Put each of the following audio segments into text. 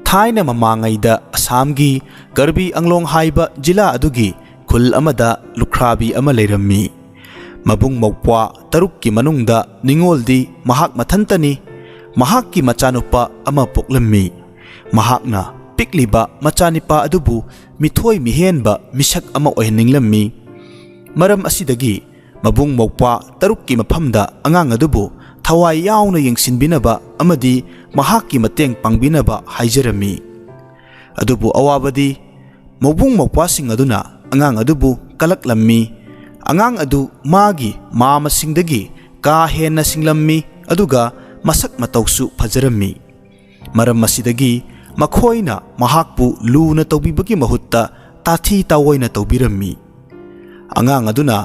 थाइना ममांगैदा असमगी कार्बी आंग्लोंग हाइबा जिला अदुगी खुल अमदा लुख्राबी अमा लेरम्मी मबुंग मौपवा तरुक की मनुंगदा निंगोलदी महाक मथंतनी महाक की मचानुपा अमा पोक्लम्मी महाकना पिकलिबा मचानिपा अदुबु मिथोय मिहेनबा मिसक अमा ओहनिंगलम्मी मरम असिदगी मबुंग मौपवा तरुक की मफमदा अंगांग अदुबु थवाई यावना यंगसिनबिनबा अमदी महाकी मतेंग पांगबिनबा हाइजरमी अदुबु अवाबदी मबुंग मौपवासिंग अदुना अंगांग अदुबु कलकलम्मी अंगांग अदु मागी मामसिंगदगी का हेन्ना सिंगलम्मी अदुगा मसक मतौसु फजरम्मी मरम मसिदगी मखोइना महाकपु लूना तौबिबगी महुत्ता ताथी तावोइना तौबिरम्मी अंगांग अदुना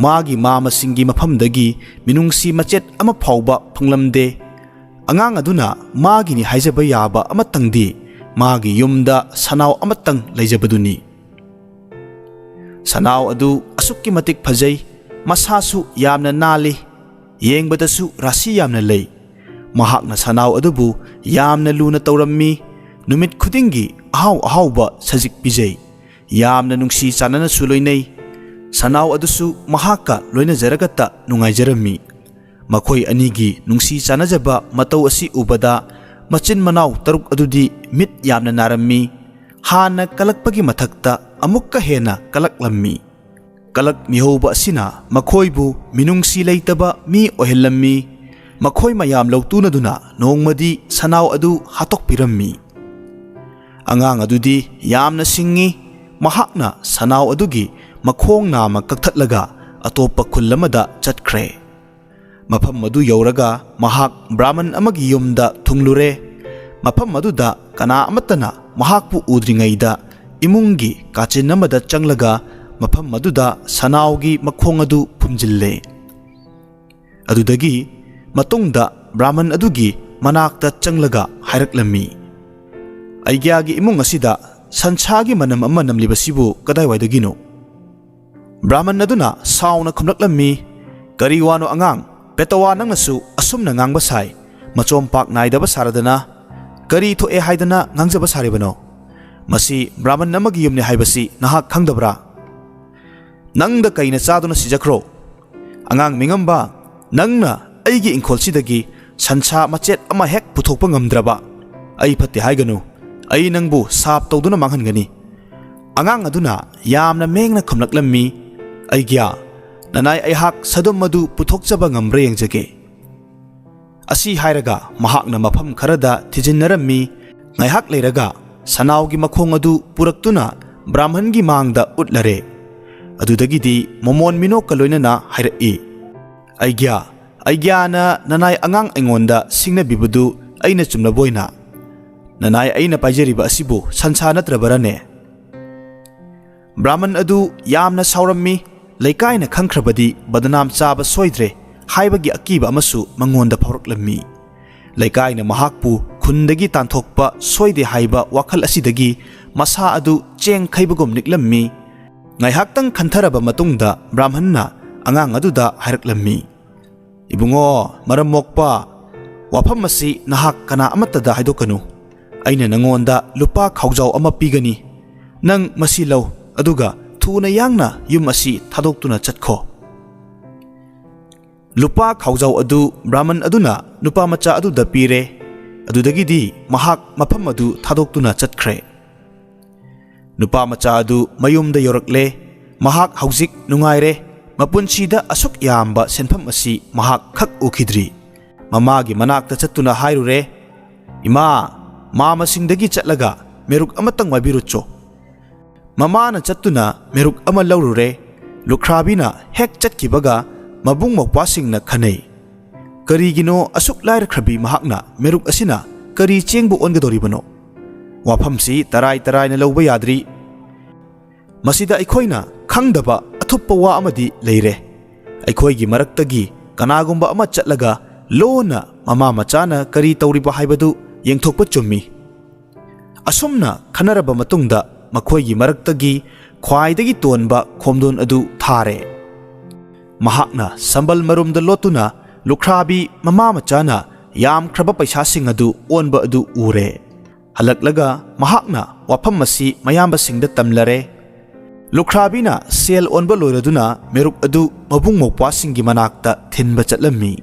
मागी मामसिंगी मफमदगी मिनुंगसी मचेत अमा फाउबा फंगलमदे अंगांग अदुना मागिनी हाइजबा याबा अमतंगदी मागी युमदा सनाव अमतंग लेजबदुनी सनाव अदु असुक्की मतिक फजै मसासु यामना नाली येंगबदसु राशि यामना लै महाकना सनाव अदुबु यामना लूना तौरम्मी नुमित खुदिंगी अहाव अहावबा सजिक पिजै यामना नुंगसी चाननासु लोइनै सनाव अदुसु महाका लोइनजरगता नुंगाइजरम्मी मखोई अनिगी नुंगसी चानजबा मतौ असि उबदा मचिन मनाव तरुक अदुदी मित यामना नारम्मी हाना कलकपगी मथक्ता अमुक्का हेना कलकलम्मी कलक मिहौबा असिना मखोइबु मिनुंगसी लैतबा मी ओहेलम्मी मखोइ मयाम लौतुनदुना नोंगमदी सनाव अदु हातोकपिरम्मी अंगांग अदुदी यामना सिंगी महाकना सनाव अदुगी मखोंग नामा कक्थटलगा अतोप्पा खुल्लमदा चटख्रे मफम मदु यौरगा महाक ब्राह्मण अमगी युमदा थुंगलुरे मफम मदुदा कना अमतना महाकपु उद्रिंगैदा इमुंगी काचिन अमदा चंगलगा मफम मदुदा सनावगी मखोंग अदु फुमजिल्ले अदुदगी मतुंगदा ब्राह्मण अदुगी मनाक्ता चंगलगा हायरकलम्मी अयग्यागी इमुंग असिदा संसागी मनम अमा नमलिबसिबु कदाइवाइदगिनो ब्राह्मण अदुना साउना खुमलकलम्मी करी वानो अंगांग पेटवा नंगसु असुमना ngangbा साइ मचोम पाक नाइदबा सारदना करी थोए हाइदना ngangjaba सारिबनो मसी ब्राह्मण अमगी युमने हाइबसी नहाक खंगदबरा नंगदा कइना चादुना सिजख्रो अंगांग मिंगंबा नंगना अइगी इंखोलसिदगी संसा मचेत अमा हेक पुथोकपा ngamद्रबा अइ फत्ते हाइगनु अइ नंगबु साप तौदुना मांगहनगनी अंगांग अदुना यामना मेंगना खुमलकलम्मी अइग्या ननाय अइहाक सदुम मदु पुथोकचबा ngambre यंगजगे असि हाइरगा महाकना मफम खरदा थिजिनरम्मी ngaiहक लेरगा सनावगी मखोंग अदु पुरक्तुना ब्राह्मणगी मांगदा उटलरे अदुदगिदी मोमोन मिनोक लोइनना हाइरई अइग्याना ननाय अंगांग अइंगोंदा सिंगनबिबदु अइना चुमलबोइना ननाय अइना पाइजरिबा असिबु संसा नत्रबरने ब्राह्मण अदु यामना सावरम्मी लेकाइना खंख्रबदी बदनाम चाबा सोइद्रे हाइबगी अकीबा अमसु मंगोंदा फौरकलम्मी लेकाइना महाकपु खुंदगी तांथोकपा सोइदे हाइबा वाखल असिदगी मसा अदु चेंग खैबगुम निकलम्मी ngaihaktang खंथरबा मतुंगदा ब्राह्मणना अंगांग अदुदा हायरकलम्मी इबुंगो मरम मोकपा वाफम असी नहाक कना अमत्तदा हाइदोकनु अइना नंगोंदा लुपा खाउजाव अमा पीगनी नंग मसी लौ अदुगा थुना यांगना युम असी थादोक्तुना चटखो लुपा खाउजाव अदु ब्राह्मण अदुना नुपा मचा अदुदा पीरे अदुदगिदी महाक मफम अदु थादोक्तुना चटख्रे नुपा मचा अदु मयुमदा योरकले महाक हौजिक नुंगाइरे मपुनसीदा असुक याम्बा सेनफम असी महाक खक उखिद्री ममागी मनाक्ता चत्तुना हाइरुरे इमा मामसिंगदगी चटलगा मेरुक अमतंग वाबिरुचो ममाना चत्तुना मेरुक अमा लौरुरे लुख्राबीना हेक चटकिबगा मबुंग मौपासिंगना खनै करीगिनो असुक लाइरख्रबी महाकना मेरुक असिना करी चेंगबु ओनगदोरिबनो वाफमसी तराई तराइना लौबा याद्री मसिदा अइखोइना खंगदबा अथुप्पा वा अमदी लेरे अइखोइगी मरक्तगी कनागुंबा अमा चटलगा लोना ममा मचाना करी तौरिबा हाइबदु येंथोकपा चुम्मी असुमना खनरबा मतुंगदा मखोइगी मरक्तगी ख्वाइदगी तोनबा खोमदोन अदु थारे mahakna sambal marumda lotuna lukhrabi mama machana yam khraba paisasing adu onba adu ure halaklaga mahakna wafam masi mayamba singda tamlare lukrabina sel onba loiraduna meruk adu mabung mopwa singi manakta thinba chatlammi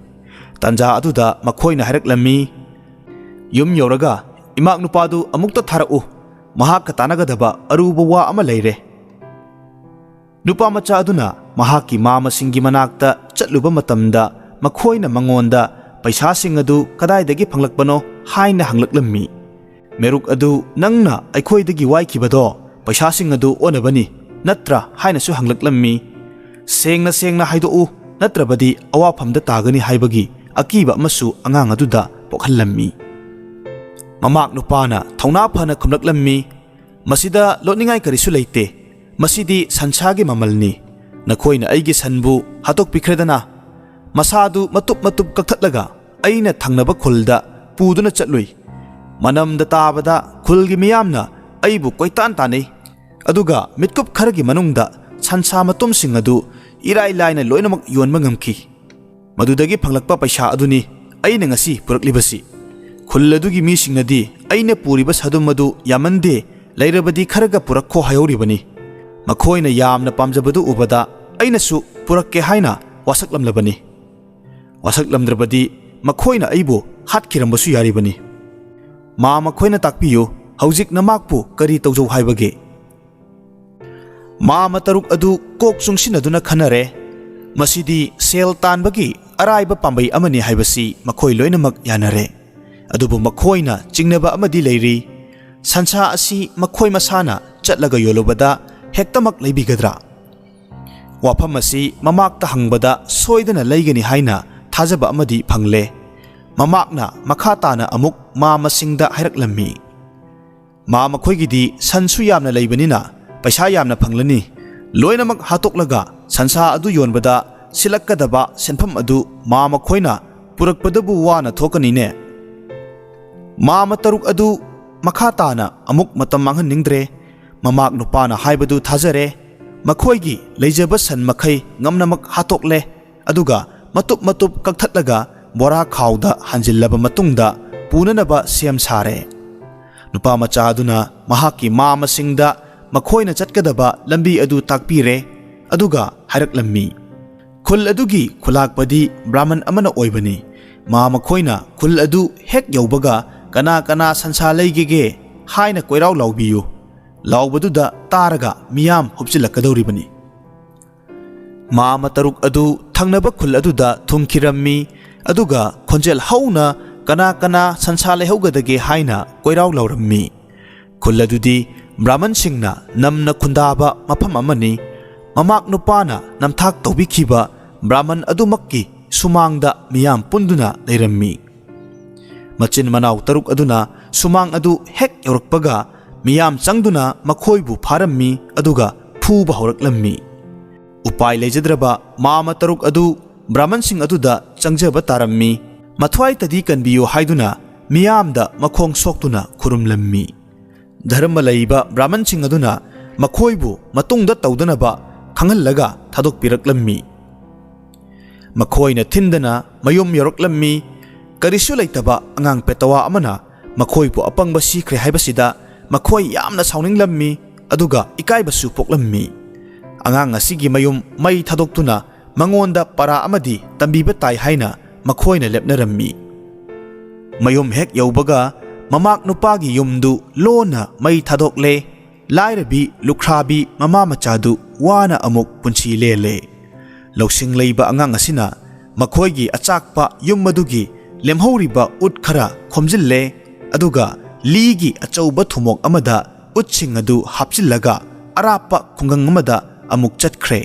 tanja aduda makhoina hairaklammi yum yoraga imak nupadu amukta tharau mahak tanagadaba aruba wa ama leire nupa macha aduna mahaki mama singi manakta chatluba matamda makhoina mangonda paisa sing adu kadaidagi phanglakpano haina hanglaklammi meruk adu nangna aikhoidagi waikibado paisa sing adu onabani natra haina su hanglaklammi sengna haido u natrabadi awafamda tagani haibagi akiba amasu angang aduda pokhallammi mamak nupana thauna phana khumlaklammi masida lotningai karisu leite masidi sansagi mamalni nakhoina aigi sanbu hatok pikredana masadu matup kakatlaga aina thangnaba khulda puduna chatlui manamda tabada khulgi miyamna aibu koitan tanei aduga mitkup kharagi manungda sansa matum sing adu irai laina loinamak yonma ngamki madudagi phanglakpa paisa aduni aina ngasi puraklibasi khuladugi mi singnadi aina puriba sadum madu yamande lairabadi kharaga purakho hayoribani makhoina yamna pamjabadu ubada aina su purakke haina wasaklamlabani wasaklamdrabadi makhoina aibu hatkirambasu yaribani ma makhoina takpiyu haujik namakpu kari tawjau haibage mama taruk adu kok sungsinaduna khanare masidi sel tanbagi araiba pambai amani haibasi makhoi loinamak yanare adubu makhoina chingnaba amadi leiri sansa asi makhoi masana chatlaga yolobada hektamak leibigadra wafam asi mamakta hangbada soidana leigani haina thajaba amadi phangle mamakna makhatana amuk mama singda hairaklammi mama khoigidi sansu yamna leibanina paisa yamna phanglani loinamak hatoklaga sansa adu yonbada silakkadaba senpham adu mama khoina purakpadabu wana thokani ne mama taruk adu makhatana amuk matam manghan ningdre mamak nupana haibadu thajare makhoigi leijaba san makhai ngamnamak hatokle aduga matup kakthatlaga bora khawda hanjillaba matungda punanaba sem sare nupa macha aduna mahaki mama singda makhoina chatkadaba lambi adu takpire aduga hairaklammi khul adugi khulakpadi brahman amana oibani ma makhoina khul adu hek yaubaga kana sansa leigege haina koirau lawbiyu lawbaduda taraga miyam hupchilakadoribani mama taruk adu thangnaba khul aduda thumkirammi aduga khonjel hauna kana sansa lehaugadage haina koirau lawrammi khul adudi brahman singna namna khundaba mafam amani mamak nupana namthak tawbikhiba brahman adumakki sumangda miyam punduna leirammi machin manaw taruk aduna sumang adu hek yorakpaga miyam changduna makhoibu pharammi aduga phuba horaklammi upai leijadraba mama taruk adu brahman sing aduda changjaba tarammi mathwai tadi kanbiyo haiduna miyamda makhong soktuna khurumlammi dharma leiba brahman sing aduna makhoibu matungda tawdanaba khangallaga thadokpiraklammi makhoina thindana mayum yoraklammi karisu leitaba angang petawa amana makhoibu apangba sikre haibasida makhoi yamna sauninglammi aduga ikaibasu poklammi angang asigi mayum mai thadoktuna mangonda para amadi tambiba tai haina makhoina lepnarammi mayum hek yaubaga mamak nupagi yumdu lona mai thadokle lairabi lukhrabi mama machadu wana amuk punchi lele lawsing leiba angang asina makhoigi achakpa yum madugi lemhoriba ut khara khomjille aduga ligi achauba thumok amada utsing adu hapchillaga arapa khungang amada amuk chatkhre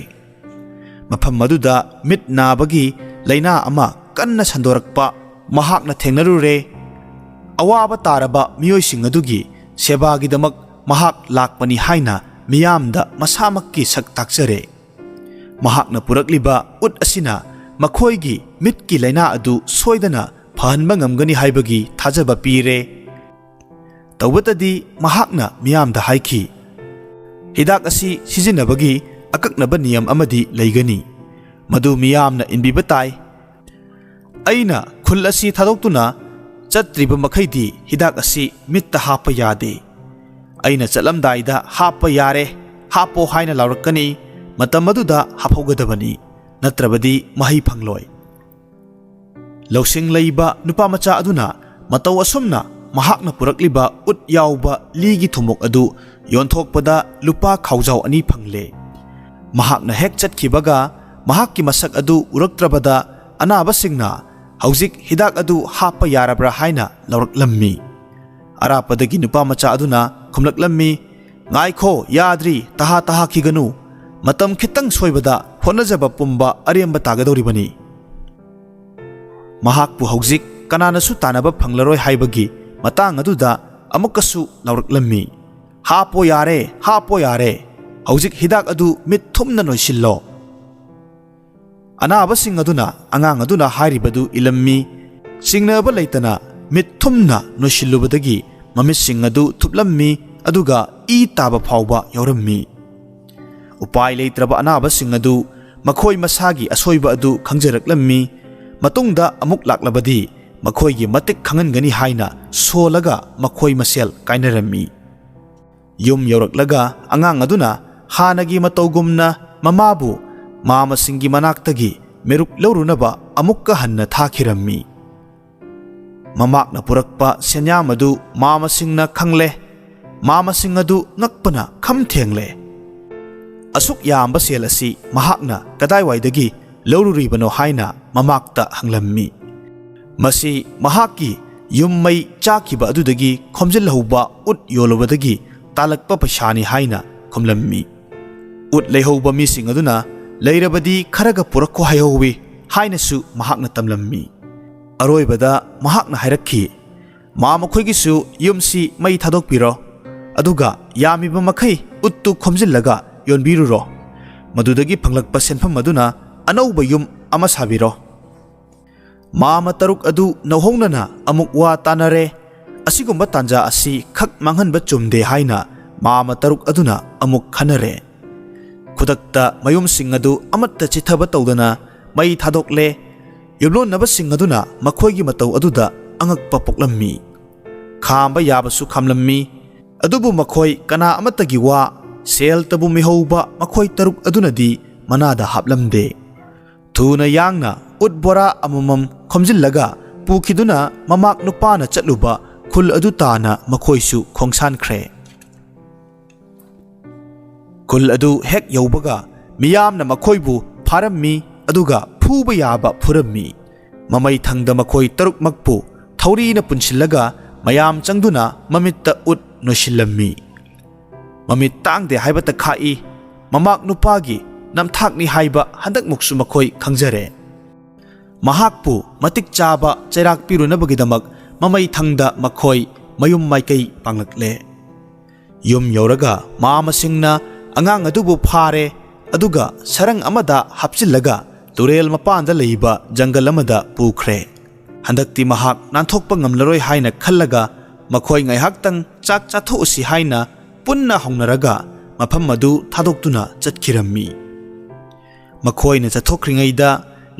mafam maduda mit nabagi laina ama kanna sandorakpa mahakna thengnarure awaba taraba miyoising adugi sebagidamak mahak lakpani haina miyamda masamakki sak takjare mahakna purakliba ut asina makhoigi mitki laina adu soidana phanba ngamgani haibagi thajaba pire tawbatadi mahakna miyamda haiki hidak asi sijinabagi akaknaba niyam amadi leigani madu miyamna inbiba tai. Aina khul asi thadokuna chatriba makhaidi hidak asi mitta hapa yade. Aina chalamdaida hapa yare hapo haina laurakani matam aduda haphogadabani natrabadi mahi phangloi. Lausing laiba nupa macha aduna matau asumna mahakna purakliba ut yaoba ligi thumok adu yonthokpada lupa khaujau ani phangle. Mahakna hek chatkibaga mahakki masak adu uraktrabada anabasingna hauzik hidak adu hapa yarabra haina lauraklammi. Arapadagi nupa macha aduna khumlaklammi, ngaikho yadri taha khiganu matam khitang soibada honajaba pumba aremba tagadoribani. Mahakpu hauzik kananasu tanaba phanglaroi haibagi matang aduda amukkasu lauraklammi. Hapo yare hauzik hidak adu mit thumna noisillo. Anabasing aduna angang aduna hairibadu ilammi, singnaba leitana mit thumna noisilubadagi mamitsing adu thuplammi aduga i taba phauba yaurammi. Upai leitraba anabasing adu makhoi masagi asoiba adu khangjaraklammi. Matungda amuk laklabadi makhoigi matik khangangani haina solaga makhoi masel kainarammi. Yum yauraklaga angang aduna hanagi matawgumna mamabu mamasingi manaktagi meruk laurunaba amukka hanna thakirammi. Mamakna purakpa senyam adu mamasingna khangle, mamasing adu ngakpana khamthengle. Asuk yamba sel asi mahakna kadaiwaidagi laururibano haina mamakta hanglammi. Masi mahaki yummai chakiba adudagi khomjilhauba ut yolobadagi talakpa pashani haina khomlammi. Ut leihauba mising aduna leirabadi kharaga purakko hayowi hainasu mahakna tamlammi. Aroibada mahakna hairakhi, mamakhoigisu yumsi mai thadokpiro aduga yamiba makhai uttu khomjillaga yonbiruro. Madudagi phanglakpa senpham aduna anauba yum ama sabiro. Mama taruk adu nauhongnana amuk wa tanare, asigumba tanja asi khak manghanba chumde haina mama taruk aduna amuk khanare. Khudakta mayumsing adu amatta chithaba tawdana mai thadokle. Yumlonnabasing aduna makhoigi matau aduda angakpa poklammi. Khamba yabasu khamlammi, adubu makhoi kana amattagi wa sel tabu mihauba makhoi taruk adunadi manada haplamde. Thuna yangna ut bora amamam khomjillaga pukhiduna mamak nupana chatluba khul adu tana makhoisu khongsankhre. Khul adu hek yaubaga miyamna makhoibu pharammi aduga phuba yaba phurammi. Mamai thangda makhoi taruk makpu thaurina punsillaga mayam changduna mamitta ut nosillammi. Mamit tangde haibata khai mamak nupagi namthakni haiba handak muksu makhoi khangjare. Mahakpu matik chaba chairak pirunabagidamak mamai thangda makhoi mayum maikai panglakle. Yum yauraga mamasingna angang adubu phare aduga sarang amada hapchillaga turel mapanda leiba jangal amada pukhre. Handakti mahak nanthokpa ngamlaroi haina khallaga makhoi ngaihaktang chak chathosi haina punna hongnaraga mafam adu thadoktuna chatkirammi. Makhoina chathokringaida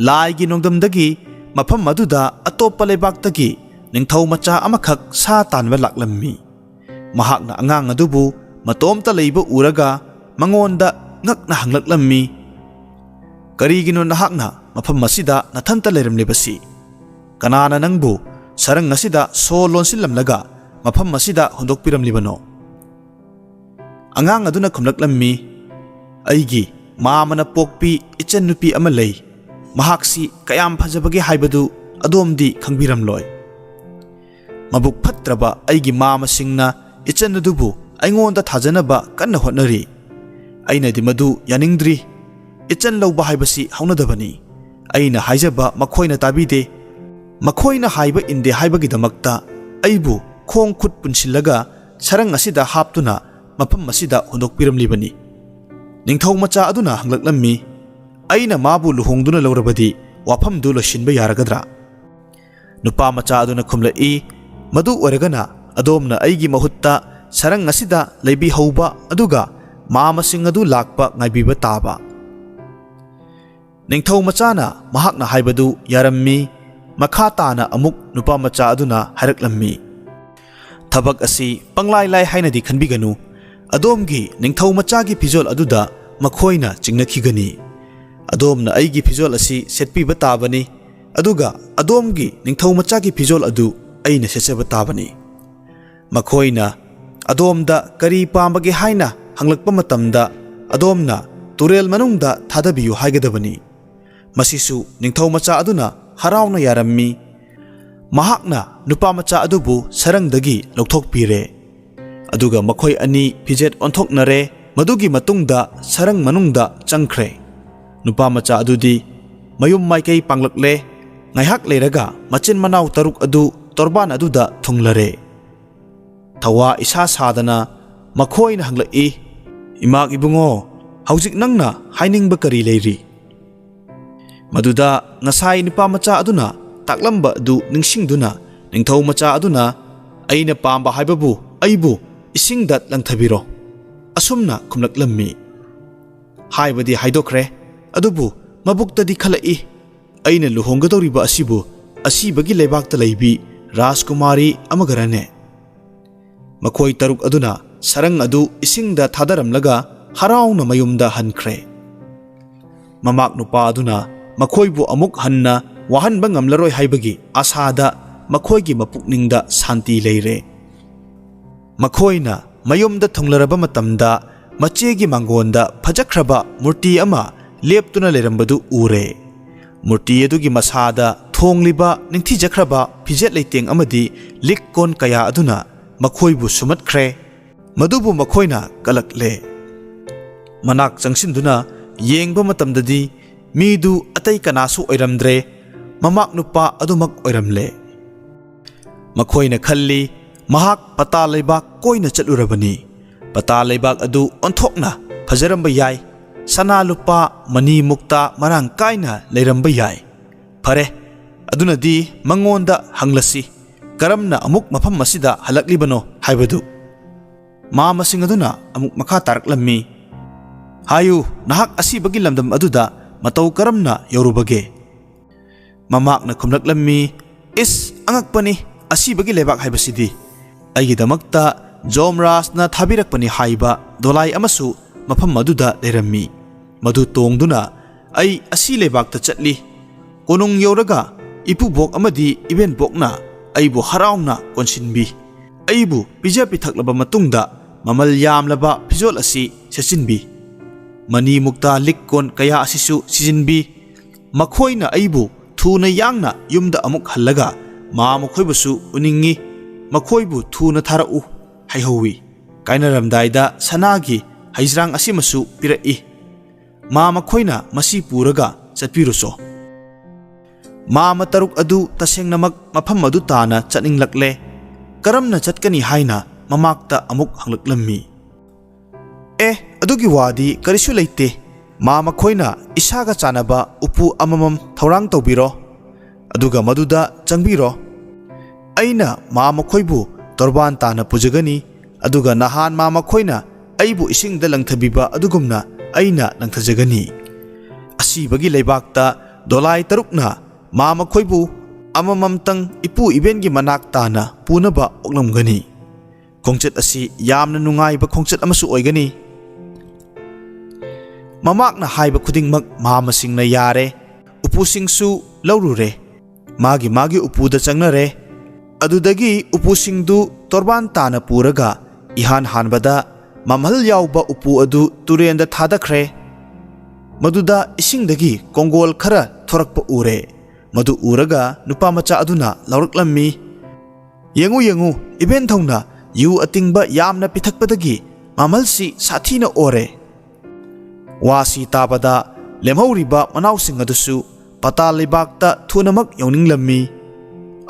laigi nongdamdagi mafam aduda atoppa leibaktagi ningthau macha amakhak sa tanwa laklammi. Mahakna angang adubu matomta leiba uraga mangonda ngakna hanglaklammi. Karigino nahakna mafam masida nathanta leiramlebasi? Kanana nangbu sarang ngasida so lonsillamlaga mafam masida hondokpiramlibano? Angang aduna khumlaklammi, aigi mamana pokpi ichan nupi ama lei, mahaksi kayam phajabagi haibadu adomdi khangbiramloi. Mabuk phatraba aigi mamasingna ichan adubu aingonda thajanaba kanna hotnari. Aina di madu yaningdri, ichan lauba haibasi haunadabani. Aina haijaba makhoina tabide, makhoina haiba inde haibagidamakta aibu khong khut punsillaga sarang asida haptuna mafam masida hondokpiramlibani. Ningthau macha aduna hanglaklammi, aina mabu luhongduna laurabadi wafamdu losinba yaragadra? Nupa macha aduna khumlai, madu oragana adomna aigi mahutta sarang asida leibi hauba aduga mamasing adu lakpa ngaibiba taba. ꯅꯤꯡꯊꯧ ꯃꯆꯥꯅ ꯃꯍꯥꯛꯅ ꯍꯥꯏꯕꯗꯨ ꯌꯥꯔꯝꯃꯤ ꯃꯈꯥ ꯇꯥꯅ ꯑꯃꯨꯛ ꯅꯨꯄꯥ ꯃꯆꯥ ꯑꯗꯨꯅ ꯍꯥꯏꯔꯛꯂꯝꯃꯤ ꯊꯕꯛ ꯑꯁꯤ ꯄꯪꯂꯥꯏ ꯂꯥꯏ ꯍꯥꯏꯅꯗꯤ ꯈꯟꯕꯤꯒꯅꯨ ꯑꯗꯣꯝꯒꯤ ꯅꯤꯡꯊꯧ ꯃꯆꯥꯒꯤ ꯐꯤꯖꯣꯜ ꯑꯗꯨꯗ ꯃꯈꯣꯏꯅ ꯆꯤꯡꯅꯈꯤꯒꯅꯤ ꯑꯗꯣꯝꯅ ꯑꯩꯒꯤ ꯐꯤꯖꯣꯜ ꯑꯁꯤ ꯁꯦꯠꯄꯤꯕ ꯇꯥꯕꯅꯤ ꯑꯗꯨꯒ ꯑꯗꯣꯝꯒꯤ ꯅꯤꯡꯊꯧ ꯃꯆꯥꯒꯤ ꯐꯤꯖꯣꯜ ꯑꯗꯨ ꯑꯩꯅ ꯁꯦꯠꯆꯕ ꯇꯥꯕꯅꯤ ꯃꯈꯣꯏꯅ ꯑꯗꯣꯝꯗ ꯀꯔꯤ ꯄꯥꯝꯕꯒꯦ ꯍꯥꯏꯅ ꯍꯪꯂꯛꯄ ꯃꯇꯝꯗ ꯑꯗꯣꯝꯅ ꯇꯨꯔꯦꯜ ꯃꯅꯨꯡꯗ ꯊꯥꯗꯕꯤꯌꯨ ꯍꯥꯏꯒꯗꯕꯅꯤ ꯃꯁꯤꯁꯨ ꯅꯤꯡꯊꯧ ꯃꯆꯥ ꯑꯗꯨꯅ ꯍꯔꯥꯎꯅ ꯌꯥꯔꯝꯃꯤ ꯃꯍꯥꯛꯅ ꯅꯨꯄꯥ ꯃꯆꯥ ꯑꯗꯨꯕꯨ ꯁꯔꯪꯗꯒꯤ ꯂꯧꯊꯣꯛꯄꯤꯔꯦ ꯑꯗꯨꯒ ꯃꯈꯣꯏ ꯑꯅꯤ ꯐꯤꯖꯦꯠ ꯑꯣꯟꯊꯣꯛꯅꯔꯦ ꯃꯗꯨꯒꯤ ꯃꯇꯨꯡꯗ ꯁꯔꯪ ꯃꯅꯨꯡꯗ ꯆꯪꯈ꯭ꯔꯦ ꯅꯨꯄꯥ ꯃꯆꯥ ꯑꯗꯨꯗꯤ ꯃꯌꯨꯝ ꯃꯥꯏꯀꯩ ꯄꯥꯡꯂꯛꯂꯦ ꯉꯥꯏꯍꯥꯛ ꯂꯩꯔꯒ ꯃꯆꯤꯟ ꯃꯅꯥꯎ ꯇꯔꯨꯛ ꯑꯗꯨ ꯇꯣꯔꯕꯥꯟ ꯑꯗꯨꯗ ꯊꯨꯡꯂꯔꯦ ꯊꯋꯥ ꯏꯁꯥ ꯁꯥꯗꯅ ꯃꯈꯣꯏꯅ ꯍꯪꯂꯛꯏ ꯏꯃꯥꯛ ꯏꯕꯨꯡꯉꯣ ꯍꯧꯖꯤꯛ ꯅꯪꯅ ꯍꯥꯏꯅꯤꯡꯕ ꯀꯔꯤ ꯂꯩꯔꯤ ꯃꯗꯨꯗ ꯉꯁꯥꯏ ꯅꯨꯄꯥ ꯃꯆꯥ ꯑꯗꯨꯅ ꯇꯥꯛꯂꯝꯕ ꯑꯗꯨ ꯅꯤꯡꯁꯤꯡꯗꯨꯅ ꯅꯤꯡꯊꯧ ꯃꯆꯥ ꯑꯗꯨꯅ ꯑꯩꯅ ꯄꯥꯝꯕ ꯍꯥꯏꯕꯕꯨ ꯑꯩꯕꯨ ꯏꯁꯤꯡꯗ ꯂꯪꯊꯕꯤꯔꯣ ꯑꯁꯨꯝꯅ ꯈꯨꯝꯂꯛꯂꯝꯃꯤ ꯍꯥꯏꯕꯗꯤ ꯍꯥꯏꯗꯣꯛꯈ꯭ꯔꯦ ꯑꯗꯨꯕꯨ ꯃꯕꯨꯛꯇꯗꯤ ꯈꯜꯂꯛꯏ ꯑꯩꯅ ꯂꯨꯍꯣꯡꯒꯗꯧꯔꯤꯕ ꯑꯁꯤꯕꯨ ꯑꯁꯤꯕꯒꯤ ꯂꯩꯕꯥꯛꯇ ꯂꯩꯕꯤ ꯔꯥꯖꯀꯨꯃꯥꯔꯤ ꯑꯃꯒꯔꯅꯦ ꯃꯈꯣꯏ ꯇꯔꯨꯛ ꯑꯗꯨꯅ ꯁꯔꯪ ꯑꯗꯨ ꯏꯁꯤꯡꯗ ꯊꯥꯗꯔꯝꯂꯒ ꯍꯔꯥꯎꯅ ꯃꯌꯨꯝꯗ ꯍꯟꯈ꯭ꯔꯦ ꯃꯃꯥꯛ ꯅꯨꯄꯥ ꯑꯗꯨꯅ ꯃꯈꯣꯏꯕꯨ ꯑꯃꯨꯛ ꯍꯟꯅ ꯋꯥꯍꯟꯕ ꯉꯝꯂꯔꯣꯏ ꯍꯥꯏꯕꯒꯤ ꯑꯁꯥꯗ ꯃꯈꯣꯏꯒꯤ ꯃꯄꯨꯛꯅꯤꯡꯗ ꯁꯥꯟꯇꯤ ꯂꯩꯔꯦ ꯃꯈꯣꯏꯅ ꯃꯌꯨꯝꯗ ꯊꯨꯡꯂꯔꯕ ꯃꯇꯝꯗ ꯃꯆꯦꯒꯤ ꯃꯥꯡꯒꯣꯟꯗ ꯐꯖꯈ꯭ꯔꯕ ꯃꯨꯔꯇꯤ ꯑꯃ ꯂꯦꯞꯇꯨꯅ ꯂꯩꯔꯝꯕꯗꯨ ꯎꯔꯦ ꯃꯨꯔꯇꯤ ꯑꯗꯨꯒꯤ ꯃꯁꯥꯗ ꯊꯣꯡꯂꯤꯕ ꯅꯤꯡꯊꯤꯖꯈ꯭ꯔꯕ ꯐꯤꯖꯦꯠ ꯂꯩꯇꯦꯡ ꯑꯃꯗꯤ ꯂꯤꯛ ꯀꯣꯟ ꯀꯌꯥ ꯑꯗꯨꯅ ꯃꯈꯣꯏꯕꯨ ꯁꯨꯃꯠꯈ꯭ꯔꯦ ꯃꯗꯨꯕꯨ ꯃꯈꯣꯏꯅ ꯀꯂꯛꯂꯦ ꯃꯅꯥꯛ ꯆꯪꯁꯤꯟꯗꯨꯅ ꯌꯦꯡꯕ ꯃꯇꯝꯗꯗꯤ ꯃꯤꯗꯨ ꯑꯇꯩ ꯀꯅꯥꯁꯨ ꯑꯣꯏꯔꯝꯗ꯭ꯔꯦ ꯃꯃꯥꯛ ꯅꯨꯄꯥ ꯑꯗꯨꯃꯛ ꯑꯣꯏꯔꯝꯂꯦ ꯃꯈꯣꯏꯅ ꯈꯜꯂꯤ ꯃꯍꯥꯛ ꯄꯇꯥ ꯂꯩꯕꯥꯛ ꯀꯣꯏꯅ ꯆꯠꯂꯨꯔꯕꯅꯤ ꯄꯇꯥ ꯂꯩꯕꯥꯛ ꯑꯗꯨ ꯑꯣꯟꯊꯣꯛꯅ ꯐꯖꯔꯝꯕ ꯌꯥꯏ ꯁꯅꯥ ꯂꯨꯄꯥ ꯃꯅꯤ ꯃꯨꯛꯇ ꯃꯔꯥꯡ ꯀꯥꯏꯅ ꯂꯩꯔꯝꯕ ꯌꯥꯏ ꯐꯔꯦ ꯑꯗꯨꯅꯗꯤ ꯃꯉꯣꯟꯗ ꯍꯪꯂꯁꯤ ꯀꯔꯝꯅ ꯑꯃꯨꯛ ꯃꯐꯝ ꯑꯁꯤꯗ ꯍꯜꯂꯛꯂꯤꯕꯅꯣ ꯍꯥꯏꯕꯗꯨ ꯃꯥꯃꯁꯤꯡ ꯑꯗꯨꯅ ꯑꯃꯨꯛ ꯃꯈꯥ ꯇꯥꯔꯛꯂꯝꯃꯤ ꯍꯥꯏꯌꯨ ꯅꯍꯥꯛ ꯑꯁꯤꯕꯒꯤ ꯂꯝꯗꯝ ꯑꯗꯨꯗ ꯃꯇꯧ ꯀꯔꯝꯅ ꯌꯧꯔꯨꯕꯒꯦ ꯃꯃꯥꯛꯅ ꯈꯨꯝꯂꯛꯂꯝꯃꯤ ꯏꯁ ꯑꯉꯛꯄꯅꯤ ꯑꯁꯤꯕꯒꯤ ꯂꯩꯕꯥꯛ ꯍꯥꯏꯕꯁꯤꯗꯤ ꯑꯩꯒꯤꯗꯃꯛꯇ ꯖꯣꯝꯔꯥꯖꯅ ꯊꯥꯕꯤꯔꯛꯄꯅꯤ ꯍꯥꯏꯕ ꯗꯣꯂꯥꯏ ꯑꯃꯁꯨ ꯃꯐꯝ ꯑꯗꯨꯗ ꯂꯩꯔꯝꯃꯤ ꯃꯗꯨ ꯇꯣꯡꯗꯨꯅ ꯑꯩ ꯑꯁꯤ ꯂꯩꯕꯥꯛꯇ ꯆꯠꯂꯤ ꯀꯣꯅꯨꯡ ꯌꯧꯔꯒ ꯏꯄꯨꯕꯣꯛ ꯑꯃꯗꯤ ꯏꯕꯦꯟꯕꯣꯛꯅ ꯑꯩꯕꯨ ꯍꯔꯥꯎꯅ ꯀꯣꯟꯁꯤꯟꯕꯤ ꯑꯩꯕꯨ ꯄꯤꯖ ꯄꯤꯊꯛꯂꯕ ꯃꯇꯨꯡꯗ ꯃꯃꯜ ꯌꯥꯝꯂꯕ ꯐꯤꯖꯣꯜ ꯑꯁꯤ ꯁꯦꯠꯆꯤꯟꯕꯤ ꯃꯅꯤ ꯃꯨꯛꯇ ꯂꯤꯛ ꯀꯣꯟ ꯀꯌꯥ ꯑꯁꯤꯁꯨ ꯁꯤꯖꯤꯟꯕꯤ ꯃꯈꯣꯏꯅ ꯑꯩꯕꯨ ꯊꯨꯅ ꯌꯥꯡꯅ ꯌꯨꯝꯗ ꯑꯃꯨꯛ ꯍꯜꯂꯒ ꯃꯈꯣꯏꯕꯨꯁꯨ ꯎꯅꯤꯡꯉꯤ ꯃꯈꯣꯏꯕꯨ ꯊꯨꯅ ꯊꯥꯔꯛꯎ ꯍꯥꯏꯍꯧꯋꯤ ꯀꯥꯏꯅꯔꯝꯗꯥꯏꯗ ꯁꯅꯥꯒꯤ ꯍꯩꯖ꯭ꯔꯥꯡ ꯑꯁꯤꯃꯁꯨ ꯄꯤꯔꯛꯏ ꯃꯈꯣꯏꯅ ꯃꯁꯤ ꯄꯨꯔꯒ ꯆꯠꯄꯤꯔꯨꯆꯣ ꯃꯥꯃ ꯇꯔꯨꯛ ꯑꯗꯨ ꯇꯁꯦꯡꯅꯃꯛ ꯃꯐꯝ ꯑꯗꯨ ꯇꯥꯅ ꯆꯠꯅꯤꯡꯂꯛꯂꯦ ꯀꯔꯝꯅ ꯆꯠꯀꯅꯤ ꯍꯥꯏꯅ ꯃꯃꯥꯛꯇ ꯑꯃꯨꯛ ꯍꯪꯂꯛꯂꯝꯃꯤ ꯑꯗꯨꯒꯤ ꯋꯥꯗꯤ ꯀꯔꯤꯁꯨ ꯂꯩꯇꯦ ꯃꯈꯣꯏꯅ ꯏꯁꯥꯒ ꯆꯥꯟꯅꯕ ꯎꯄꯨ ꯑꯃꯃꯝ ꯊꯧꯔꯥꯡ ꯇꯧꯕꯤꯔꯣ ꯑꯗꯨꯒ ꯃꯗꯨꯗ ꯆꯪꯕꯤꯔꯣ ꯑꯩꯅ ꯃꯈꯣꯏꯕꯨ ꯇꯣꯔꯕꯥꯟ ꯇꯥꯅ ꯄꯨꯖꯒꯅꯤ ꯑꯗꯨꯒ ꯅꯍꯥꯟ ꯃꯈꯣꯏꯅ ꯑꯩꯕꯨ ꯏꯁꯤꯡꯗ ꯂꯪꯊꯕꯤꯕ ꯑꯗꯨꯒꯨꯝꯅ ꯑꯩꯅ ꯂꯪꯊꯖꯒꯅꯤ ꯑꯁꯤꯕꯒꯤ ꯂꯩꯕꯥꯛꯇ ꯗꯣꯂꯥꯏ ꯇꯔꯨꯛꯅ ꯃꯈꯣꯏꯕు ꯑꯃꯃꯝꯇꯪ ꯏꯄꯨ ꯏꯕꯦꯟꯒꯤ ꯃꯅꯥꯛ ꯇꯥꯅ ꯄꯨꯅꯕ ꯑꯣꯛꯂꯝꯒꯅꯤ ꯈꯣꯡꯆꯠ ꯑꯁꯤ ꯌꯥꯝꯅ ꯅꯨꯡꯉꯥꯏꯕ ꯈꯣꯡꯆꯠ ꯑꯃꯁꯨ ꯑꯣꯏꯒꯅꯤ ꯃꯃꯥꯛꯅ ꯍꯥꯏꯕ ꯈꯨꯗꯤꯡꯃꯛ ꯃꯥꯃꯁꯤꯡꯅ ꯌꯥꯔꯦ ꯎꯄꯨꯁꯤꯡꯁꯨ ꯂꯧꯔꯨꯔꯦ ꯃꯥꯒꯤ ꯎꯄꯨꯗ ꯆꯪꯅꯔꯦ ꯑꯗꯨꯗꯒꯤ ꯎꯄꯨꯁꯤꯡꯗꯨ ꯇꯣꯔꯕꯥꯟ ꯇꯥꯅ ꯄꯨꯔꯒ इहान हानबदा ममहल याउबा उपु अदु तुरेंदा थादखरे मदुदा इसिंगदगी कोंगोल खरा थोरकप उरे मदु उरगा नुपा मचा अदुना लौरकलम्मी येंगु येंगु इबेन थौना यु अतिंगबा यामना पिथकपदगी ममहलसी साथीना ओरे वासी ताबदा लेमहौरिबा मनाउसिंग अदुसु पता लेबाकता थुनमक यौनिंगलम्मी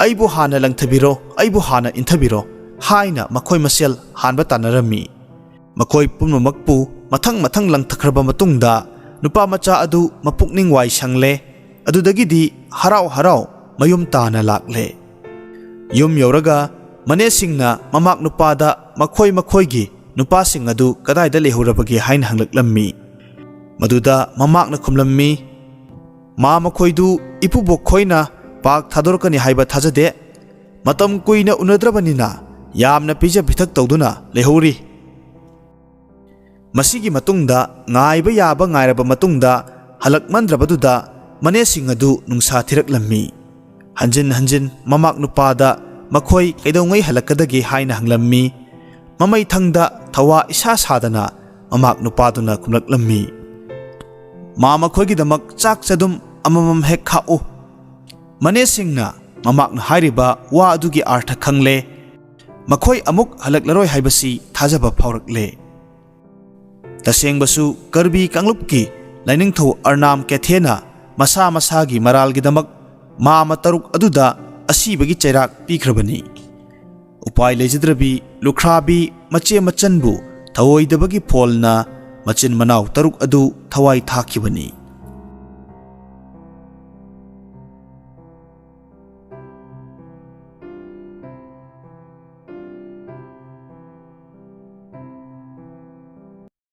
अइबु हाना लंगथबिरो अइबु हाना इंथबिरो हाइना मखोय मसेल हानबा तानरम्मी मखोय पुनमकपु मथंग मथंग लंगथखरबा मतुंगदा नुपा मचा अदु मपुकनिंग वाई संगले अदुदगिदी हराव हराव मयुम ताना लाकले युम यौरगा मनेसिंगना ममाक नुपादा मखोय मखोयगी नुपासिंग अदु कदायदा लेहुरबगे हाइन हंगलकलम्मी मदुदा ममाकना खुमलम्मी मा मखोइदु इपुबोक खोइना पाक थादोरकनि हाइबा थाजदे मतम कुइना उनद्रबनिना यामना पिजा पिथक तौदुना लेहौरी मसिगी मतुंगदा ngaइबा याबा ngaइरबा मतुंगदा हलकमंद्रबदुदा मनेसिंग अदु नुंसा थिरकलम्मी हंजिन हंजिन ममाक नुपादा मखोई कैदौंगै हलकदगे हाइना हंगलम्मी ममै थंगदा थवा इसा सादना ममाक नुपादुना खुमलकलम्मी मा मखोइगिदमक चाक चदुम अममम हेक खाओ मनेसिंगना ममाकना हाइरिबा वा अदुगी अर्थ खंगले मखोई अमुक हलकलरोय हाइबसी थाजबा फावरकले तसेंगबसु कर्बी कांगलुपकी लाइनिंगथौ अर्नाम केथेना मसा मसागी मरालगिदमक मामा तरुक अदुदा असीबगी चैराक पीख्रबनी उपाय लेजद्रबी लुख्राबी मचे मचनबु थवोइदबगी फोलना मचिन मनाव तरुक अदु थवाई थाखिबनी।